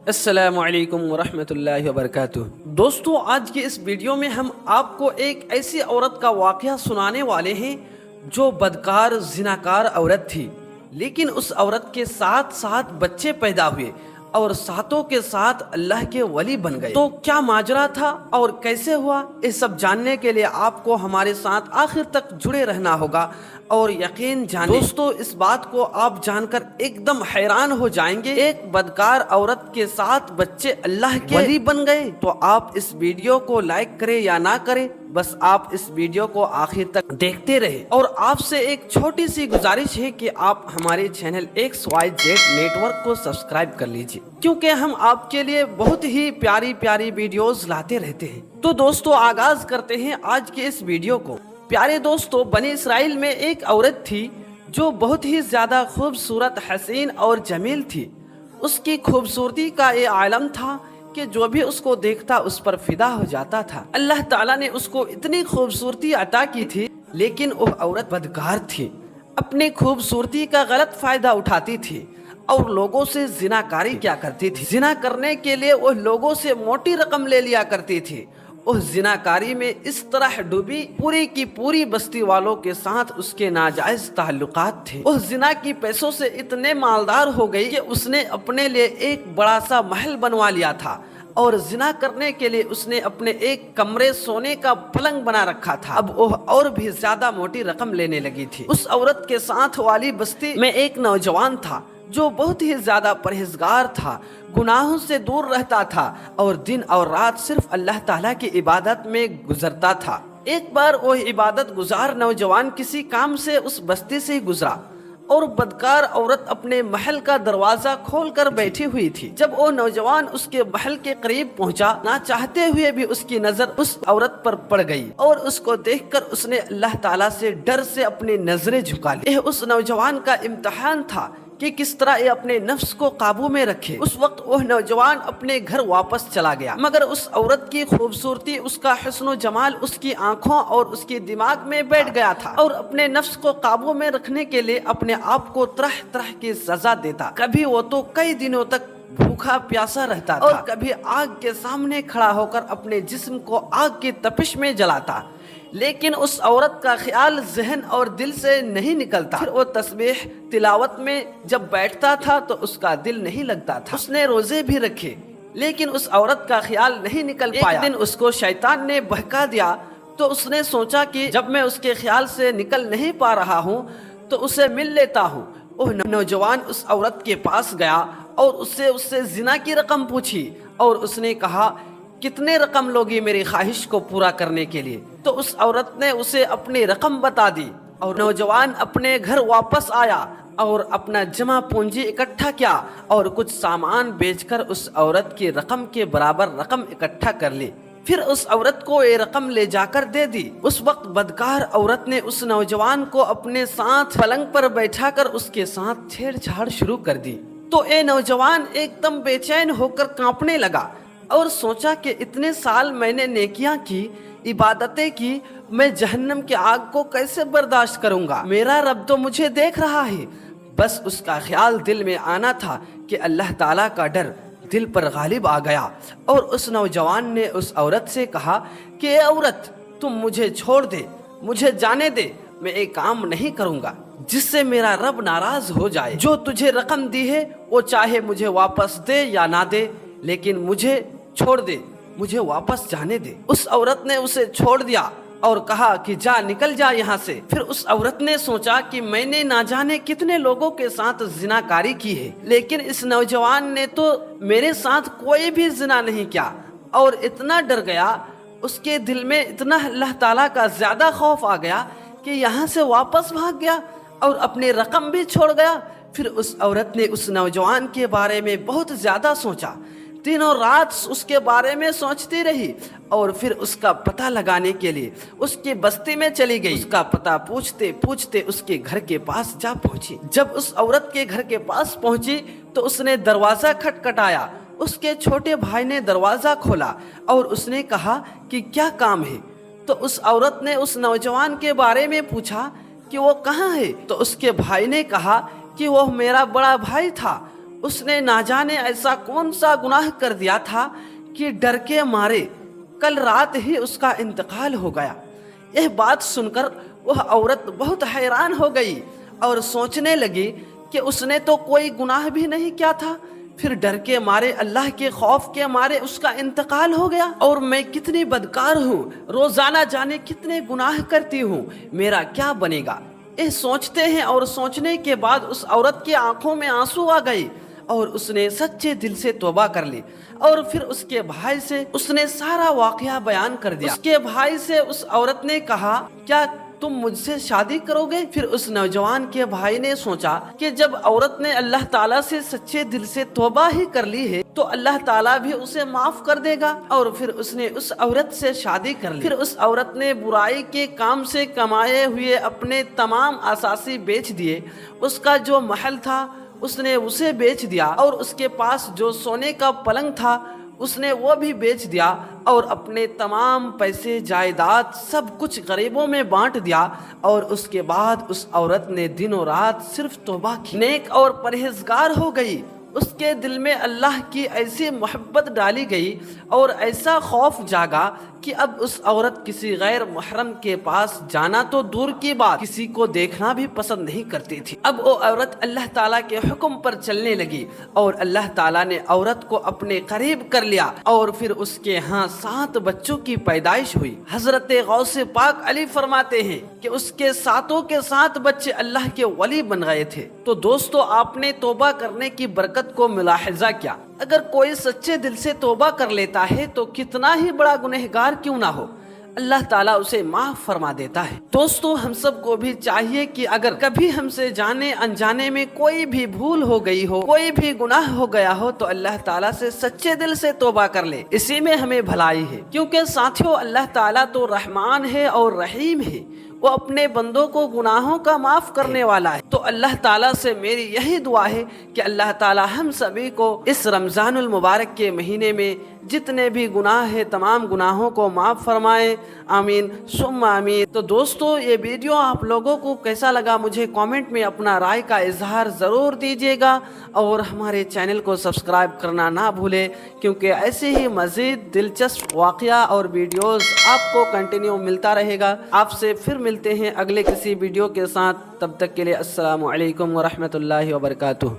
السلام علیکم ورحمۃ اللہ وبرکاتہ۔ دوستو، آج کی اس ویڈیو میں ہم آپ کو ایک ایسی عورت کا واقعہ سنانے والے ہیں جو بدکار زناکار عورت تھی، لیکن اس عورت کے ساتھ ساتھ بچے پیدا ہوئے اور ساتوں کے ساتھ اللہ کے ولی بن گئے۔ تو کیا ماجرا تھا اور کیسے ہوا، یہ سب جاننے کے لیے آپ کو ہمارے ساتھ آخر تک جڑے رہنا ہوگا اور یقین جانیں دوستو، اس بات کو آپ جان کر ایک دم حیران ہو جائیں گے، ایک بدکار عورت کے ساتھ بچے اللہ کے ولی بن گئے۔ تو آپ اس ویڈیو کو لائک کریں یا نہ کریں، بس آپ اس ویڈیو کو آخر تک دیکھتے رہے۔ اور آپ سے ایک چھوٹی سی گزارش ہے کہ آپ ہمارے چینل XYZ نیٹ ورک کو سبسکرائب کر لیجئے، کیونکہ ہم آپ کے لیے بہت ہی پیاری پیاری ویڈیوز لاتے رہتے ہیں۔ تو دوستو، آغاز کرتے ہیں آج کے اس ویڈیو کو۔ پیارے دوستو، بنی اسرائیل میں ایک عورت تھی جو بہت ہی زیادہ خوبصورت، حسین اور جمیل تھی۔ اس کی خوبصورتی کا یہ عالم تھا کہ جو بھی اس کو دیکھتا اس پر فدا ہو جاتا تھا۔ اللہ تعالیٰ نے اس کو اتنی خوبصورتی عطا کی تھی، لیکن وہ عورت بدکار تھی، اپنی خوبصورتی کا غلط فائدہ اٹھاتی تھی اور لوگوں سے زناکاری کیا کرتی تھی۔ زنا کرنے کے لیے وہ لوگوں سے موٹی رقم لے لیا کرتی تھی۔ وہ زناکاری میں اس طرح ڈوبی، پوری کی پوری بستی والوں کے ساتھ اس کے ناجائز تعلقات تھے۔ وہ زنا کی پیسوں سے اتنے مالدار ہو گئی کہ اس نے اپنے لیے ایک بڑا سا محل بنوا لیا تھا، اور زنا کرنے کے لیے اس نے اپنے ایک کمرے سونے کا پلنگ بنا رکھا تھا۔ اب وہ اور بھی زیادہ موٹی رقم لینے لگی تھی۔ اس عورت کے ساتھ والی بستی میں ایک نوجوان تھا جو بہت ہی زیادہ پرہیزگار تھا، گناہوں سے دور رہتا تھا اور دن اور رات صرف اللہ تعالیٰ کی عبادت میں گزرتا تھا۔ ایک بار وہ عبادت گزار نوجوان کسی کام سے اس بستی سے گزرا اور بدکار عورت اپنے محل کا دروازہ کھول کر بیٹھی ہوئی تھی۔ جب وہ نوجوان اس کے محل کے قریب پہنچا، نہ چاہتے ہوئے بھی اس کی نظر اس عورت پر پڑ گئی اور اس کو دیکھ کر اس نے اللہ تعالیٰ سے ڈر سے اپنی نظریں جھکا لی۔ یہ اس نوجوان کا امتحان تھا کہ کس طرح یہ اپنے نفس کو قابو میں رکھے۔ اس وقت وہ نوجوان اپنے گھر واپس چلا گیا، مگر اس عورت کی خوبصورتی، اس کا حسن و جمال اس کی آنکھوں اور اس کے دماغ میں بیٹھ گیا تھا، اور اپنے نفس کو قابو میں رکھنے کے لیے اپنے آپ کو طرح طرح کی سزا دیتا۔ کبھی وہ تو کئی دنوں تک بھوکا پیاسا رہتا تھا، اور کبھی آگ کے سامنے کھڑا ہو کر اپنے جسم کو آگ کی تپش میں جلاتا، لیکن اس عورت کا خیال ذہن اور دل سے نہیں نکلتا۔ پھر وہ تسبیح تلاوت میں جب بیٹھتا تھا تو اس کا دل نہیں لگتا تھا۔ اس نے روزے بھی رکھے، لیکن اس عورت کا خیال نہیں نکل پایا۔ ایک دن اس کو شیطان نے بہکا دیا تو اس نے سوچا کہ جب میں اس کے خیال سے نکل نہیں پا رہا ہوں تو اسے مل لیتا ہوں۔ وہ نوجوان اس عورت کے پاس گیا اور اس سے زنا کی رقم پوچھی، اور اس نے کہا، کتنے رقم لوگی میری خواہش کو پورا کرنے کے لیے؟ تو اس عورت نے اسے اپنی رقم بتا دی، اور نوجوان اپنے گھر واپس آیا اور اپنا جمع پونجی اکٹھا کیا اور کچھ سامان بیچ کر اس عورت کی رقم کے برابر رقم اکٹھا کر لی۔ پھر اس عورت کو یہ رقم لے جا کر دے دی۔ اس وقت بدکار عورت نے اس نوجوان کو اپنے ساتھ پلنگ پر بیٹھا کر اس کے ساتھ چھیڑ چھاڑ شروع کر دی۔ تو یہ نوجوان ایک دم بے چین ہو کر کانپنے لگا اور سوچا کہ اتنے سال میں نے نیکیاں کی، عبادتیں کی، میں جہنم کی آگ کو کیسے برداشت کروں گا؟ میرا رب تو مجھے دیکھ رہا ہے۔ بس اس کا خیال دل میں آنا تھا کہ اللہ تعالیٰ کا ڈر دل پر غالب آ گیا، اور اس نوجوان نے اس عورت سے کہا کہ اے عورت، تم مجھے چھوڑ دے، مجھے جانے دے، میں ایک کام نہیں کروں گا جس سے میرا رب ناراض ہو جائے۔ جو تجھے رقم دی ہے وہ چاہے مجھے واپس دے یا نہ دے، لیکن مجھے چھوڑ دے، مجھے واپس جانے دے۔ اس عورت نے اسے چھوڑ دیا اور کہا کہ جا، نکل جا یہاں سے۔ پھر اس عورت نے سوچا کہ میں نے نہ جانے کتنے لوگوں کے ساتھ زناکاری کی ہے، لیکن اس نوجوان نے تو میرے ساتھ کوئی بھی زنا نہیں کیا، اور اتنا ڈر گیا، اس کے دل میں اتنا اللہ تعالیٰ کا زیادہ خوف آ گیا کہ یہاں سے واپس بھاگ گیا اور اپنی رقم بھی چھوڑ گیا۔ پھر اس عورت نے اس نوجوان کے بارے میں بہت زیادہ سوچا، دنوں رات اس کے بارے میں سوچتی رہی، اور پھر اس کا پتہ لگانے کے لیے اس کی بستی میں چلی گئی۔ اس کا پتہ پوچھتے پوچھتے اس کے گھر کے پاس جا پہنچی۔ جب اس عورت کے گھر کے پاس پہنچی تو اس نے دروازہ کھٹکھٹایا۔ اس کے چھوٹے بھائی نے دروازہ کھولا اور اس نے کہا کہ کیا کام ہے؟ تو اس عورت نے اس نوجوان کے بارے میں پوچھا کہ وہ کہاں ہے؟ تو اس کے بھائی نے کہا کہ وہ میرا بڑا بھائی تھا، اس نے نہ جانے ایسا کون سا گناہ کر دیا تھا کہ ڈر کے مارے کل رات ہی اس کا انتقال ہو گیا۔ یہ بات سن کر وہ عورت بہت حیران ہو گئی اور سوچنے لگی کہ اس نے تو کوئی گناہ بھی نہیں کیا تھا، پھر ڈر کے مارے، اللہ کے خوف کے مارے اس کا انتقال ہو گیا، اور میں کتنی بدکار ہوں، روزانہ جانے کتنے گناہ کرتی ہوں، میرا کیا بنے گا۔ یہ سوچتے ہیں اور سوچنے کے بعد اس عورت کی آنکھوں میں آنسو آ گئی اور اس نے سچے دل سے توبہ کر لی، اور پھر اس کے بھائی سے اس نے سارا واقعہ بیان کر دیا۔ اس کے بھائی سے اس عورت نے کہا، کیا تم مجھ سے شادی کرو گے؟ پھر اس نوجوان کے بھائی نے سوچا کہ جب عورت نے اللہ تعالیٰ سے سچے دل سے توبہ ہی کر لی ہے تو اللہ تعالیٰ بھی اسے معاف کر دے گا، اور پھر اس نے اس عورت سے شادی کر لی۔ پھر اس عورت نے برائی کے کام سے کمائے ہوئے اپنے تمام اثاثے بیچ دیے، اس کا جو محل تھا اس نے اسے بیچ دیا، اور اس کے پاس جو سونے کا پلنگ تھا اس نے وہ بھی بیچ دیا، اور اپنے تمام پیسے جائیداد سب کچھ غریبوں میں بانٹ دیا، اور اس کے بعد اس عورت نے دن و رات صرف توبہ کی، نیک اور پرہیزگار ہو گئی۔ اس کے دل میں اللہ کی ایسی محبت ڈالی گئی اور ایسا خوف جاگا کہ اب اس عورت کسی غیر محرم کے پاس جانا تو دور کی بات، کسی کو دیکھنا بھی پسند نہیں کرتی تھی۔ اب وہ عورت اللہ تعالیٰ کے حکم پر چلنے لگی، اور اللہ تعالیٰ نے عورت کو اپنے قریب کر لیا، اور پھر اس کے ہاں 7 بچوں کی پیدائش ہوئی۔ حضرت غوث پاک علی فرماتے ہیں کہ اس کے 7 بچے اللہ کے ولی بن گئے تھے۔ تو دوستو، آپ نے توبہ کرنے کی برکت کو ملاحظہ کیا؟ اگر کوئی سچے دل سے توبہ کر لیتا ہے تو کتنا ہی بڑا گنہگار کیوں نہ ہو، اللہ تعالیٰ اسے معاف فرما دیتا ہے۔ دوستو، ہم سب کو بھی چاہیے کہ اگر کبھی ہم سے جانے انجانے میں کوئی بھی بھول ہو گئی ہو، کوئی بھی گناہ ہو گیا ہو، تو اللہ تعالیٰ سے سچے دل سے توبہ کر لے، اسی میں ہمیں بھلائی ہے۔ کیونکہ ساتھیو، اللہ تعالیٰ تو رحمان ہے اور رحیم ہے، وہ اپنے بندوں کو گناہوں کا معاف کرنے والا ہے۔ تو اللہ تعالیٰ سے میری یہی دعا ہے کہ اللہ تعالیٰ ہم سبھی کو اس رمضان المبارک کے مہینے میں جتنے بھی گناہ ہیں تمام گناہوں کو معاف فرمائے، آمین ثم آمین۔ تو دوستو، یہ ویڈیو آپ لوگوں کو کیسا لگا مجھے کامنٹ میں اپنا رائے کا اظہار ضرور دیجیے گا، اور ہمارے چینل کو سبسکرائب کرنا نہ بھولے، کیونکہ ایسے ہی مزید دلچسپ واقعہ اور ویڈیوز آپ کو کنٹینیو ملتا رہے گا۔ آپ سے پھر ملتے ہیں اگلے کسی ویڈیو کے ساتھ، تب تک کے لیے السلام علیکم ورحمۃ اللہ وبرکاتہ۔